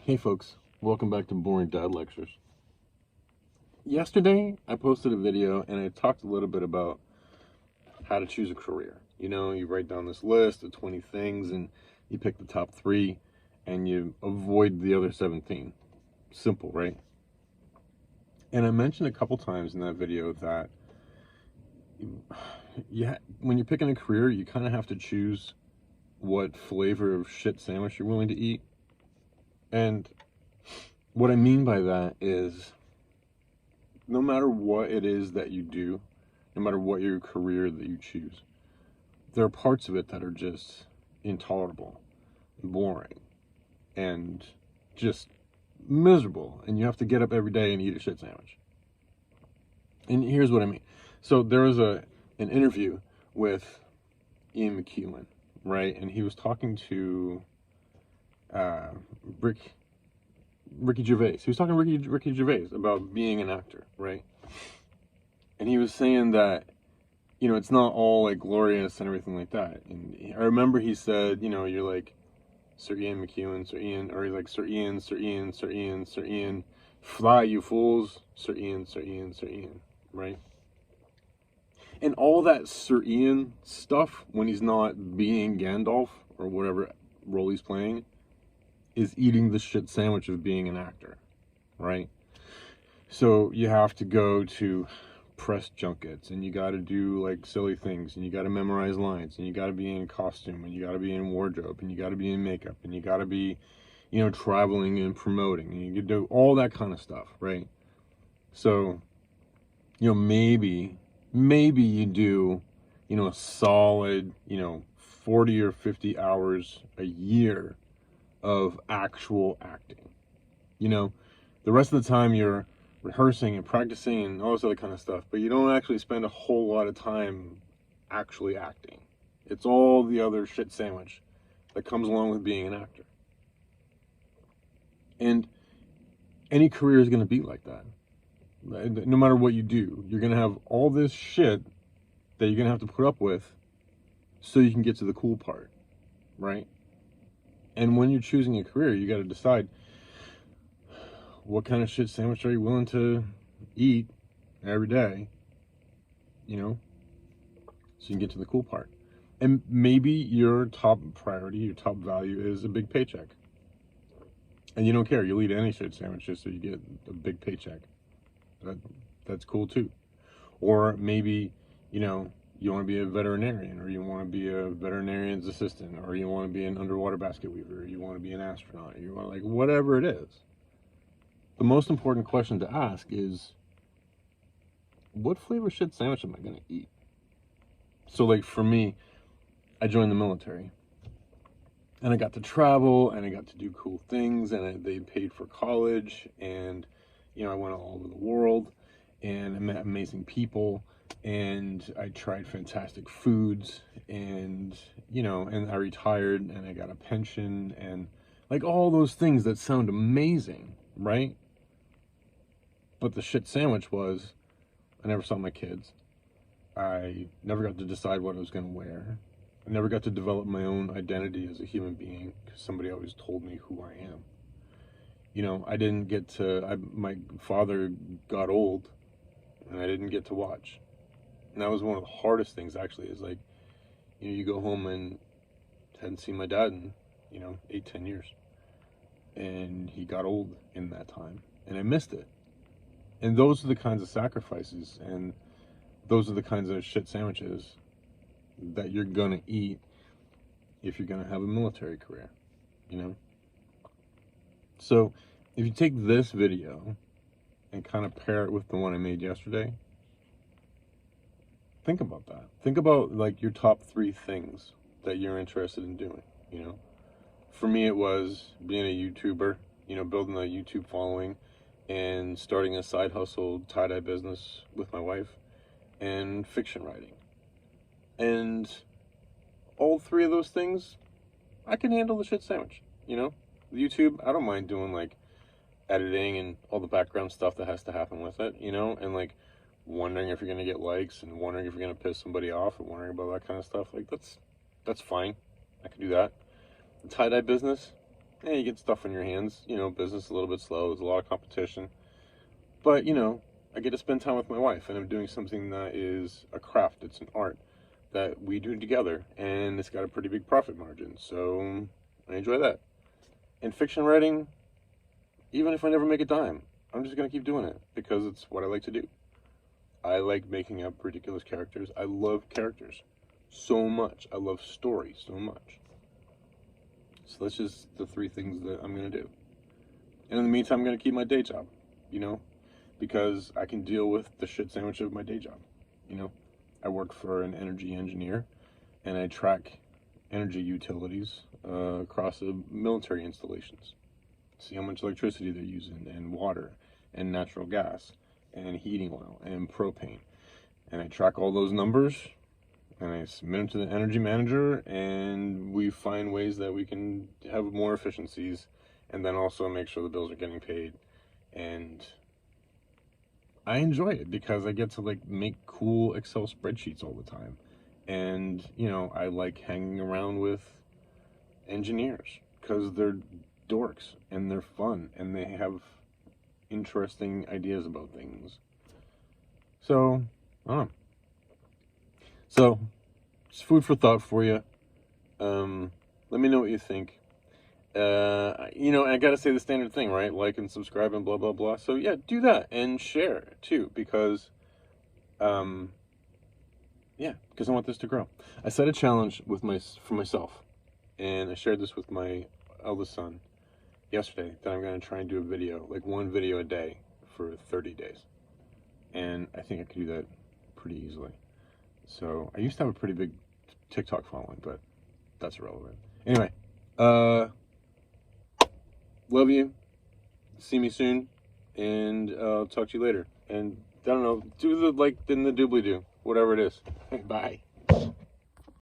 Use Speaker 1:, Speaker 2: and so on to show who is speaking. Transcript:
Speaker 1: Hey folks, welcome back to Boring Dad Lectures. Yesterday, I posted a video and I talked a little bit about how to choose a career. You know, you write down this list of 20 things and you pick the top 3 and you avoid the other 17. Simple, right? And I mentioned a couple times in that video that when you're picking a career, you kind of have to choose what flavor of shit sandwich you're willing to eat. And what I mean by that is, no matter what it is that you do, no matter what your career that you choose, there are parts of it that are just intolerable, boring, and just miserable. And you have to get up every day and eat a shit sandwich. And here's what I mean. So there was an interview with Ian McKellen, right? And he was talking to Ricky Gervais. He was talking to Ricky Gervais about being an actor, right? And he was saying that, you know, it's not all like glorious and everything like that. And I remember he said, you know, you're like Sir Ian McKellen, Sir Ian, or he's like Sir Ian, Sir Ian, Sir Ian, Sir Ian, fly you fools, Sir Ian, Sir Ian, Sir Ian, right? And all that Sir Ian stuff, when he's not being Gandalf or whatever role he's playing, is eating the shit sandwich of being an actor, right? So you have to go to press junkets and you got to do like silly things and you got to memorize lines and you got to be in costume and you got to be in wardrobe and you got to be in makeup and you got to be, you know, traveling and promoting and you can do all that kind of stuff, right? So, you know, maybe you do, you know, a solid, you know, 40 or 50 hours a year of actual acting. You know, the rest of the time you're rehearsing and practicing and all this other kind of stuff, but you don't actually spend a whole lot of time actually acting. It's all the other shit sandwich that comes along with being an actor. And any career is going to be like that. No matter what you do, you're going to have all this shit that you're going to have to put up with so you can get to the cool part, right? And when you're choosing a career, you got to decide, what kind of shit sandwich are you willing to eat every day, you know, so you can get to the cool part. And maybe your top priority, your top value is a big paycheck. And you don't care, you'll eat any shit sandwich just so you get a big paycheck. That's cool too. Or maybe, you know, you want to be a veterinarian, or you want to be a veterinarian's assistant, or you want to be an underwater basket weaver, or you want to be an astronaut, or you want, like, whatever it is. The most important question to ask is, what flavor shit sandwich am I going to eat? So, like, for me, I joined the military. And I got to travel, and I got to do cool things, and they paid for college, and, you know, I went all over the world, and I met amazing people, and I tried fantastic foods, and, you know, and I retired, and I got a pension, and, like, all those things that sound amazing, right? But the shit sandwich was, I never saw my kids. I never got to decide what I was going to wear. I never got to develop my own identity as a human being because somebody always told me who I am. You know, I didn't get to, my father got old and I didn't get to watch. And that was one of the hardest things, actually, is like, you know, you go home and hadn't seen my dad in, you know, 8-10 years. And he got old in that time and I missed it. And those are the kinds of sacrifices and those are the kinds of shit sandwiches that you're gonna eat if you're gonna have a military career, you know? So if you take this video and kind of pair it with the one I made yesterday, think about that. Think about, like, your top 3 things that you're interested in doing, you know? For me, it was being a YouTuber, you know, building a YouTube following and starting a side hustle tie-dye business with my wife and fiction writing. And all 3 of those things, I can handle the shit sandwich, you know? YouTube, I don't mind doing, like, editing and all the background stuff that has to happen with it, you know? And, like, wondering if you're going to get likes and wondering if you're going to piss somebody off and wondering about that kind of stuff. Like, that's fine. I can do that. The tie-dye business, you get stuff on your hands. You know, business a little bit slow. There's a lot of competition. But, you know, I get to spend time with my wife, and I'm doing something that is a craft. It's an art that we do together, and it's got a pretty big profit margin. So I enjoy that. And fiction writing, even if I never make a dime, I'm just going to keep doing it because it's what I like to do. I like making up ridiculous characters. I love characters so much. I love stories so much. So that's just the three things that I'm going to do. And in the meantime, I'm going to keep my day job, you know, because I can deal with the shit sandwich of my day job, you know. I work for an energy engineer, and I track energy utilities across the military installations. See how much electricity they're using, and water, and natural gas, and heating oil, and propane. And I track all those numbers, and I submit them to the energy manager, and we find ways that we can have more efficiencies, and then also make sure the bills are getting paid. And I enjoy it because I get to like make cool Excel spreadsheets all the time. And, you know, I like hanging around with engineers because they're dorks and they're fun and they have interesting ideas about things. So, I don't know. So, it's food for thought for you. Let me know what you think. You know, I gotta say the standard thing, right? Like and subscribe and blah blah blah. So yeah, do that and share too, because, yeah, because I want this to grow. I set a challenge for myself, and I shared this with my eldest son yesterday that I'm gonna try and do a video, like one video a day for 30 days, and I think I could do that pretty easily. So I used to have a pretty big TikTok following, but that's irrelevant. Anyway, love you. See me soon, and I'll talk to you later. And I don't know, do the like, then the doobly doo, whatever it is. Bye.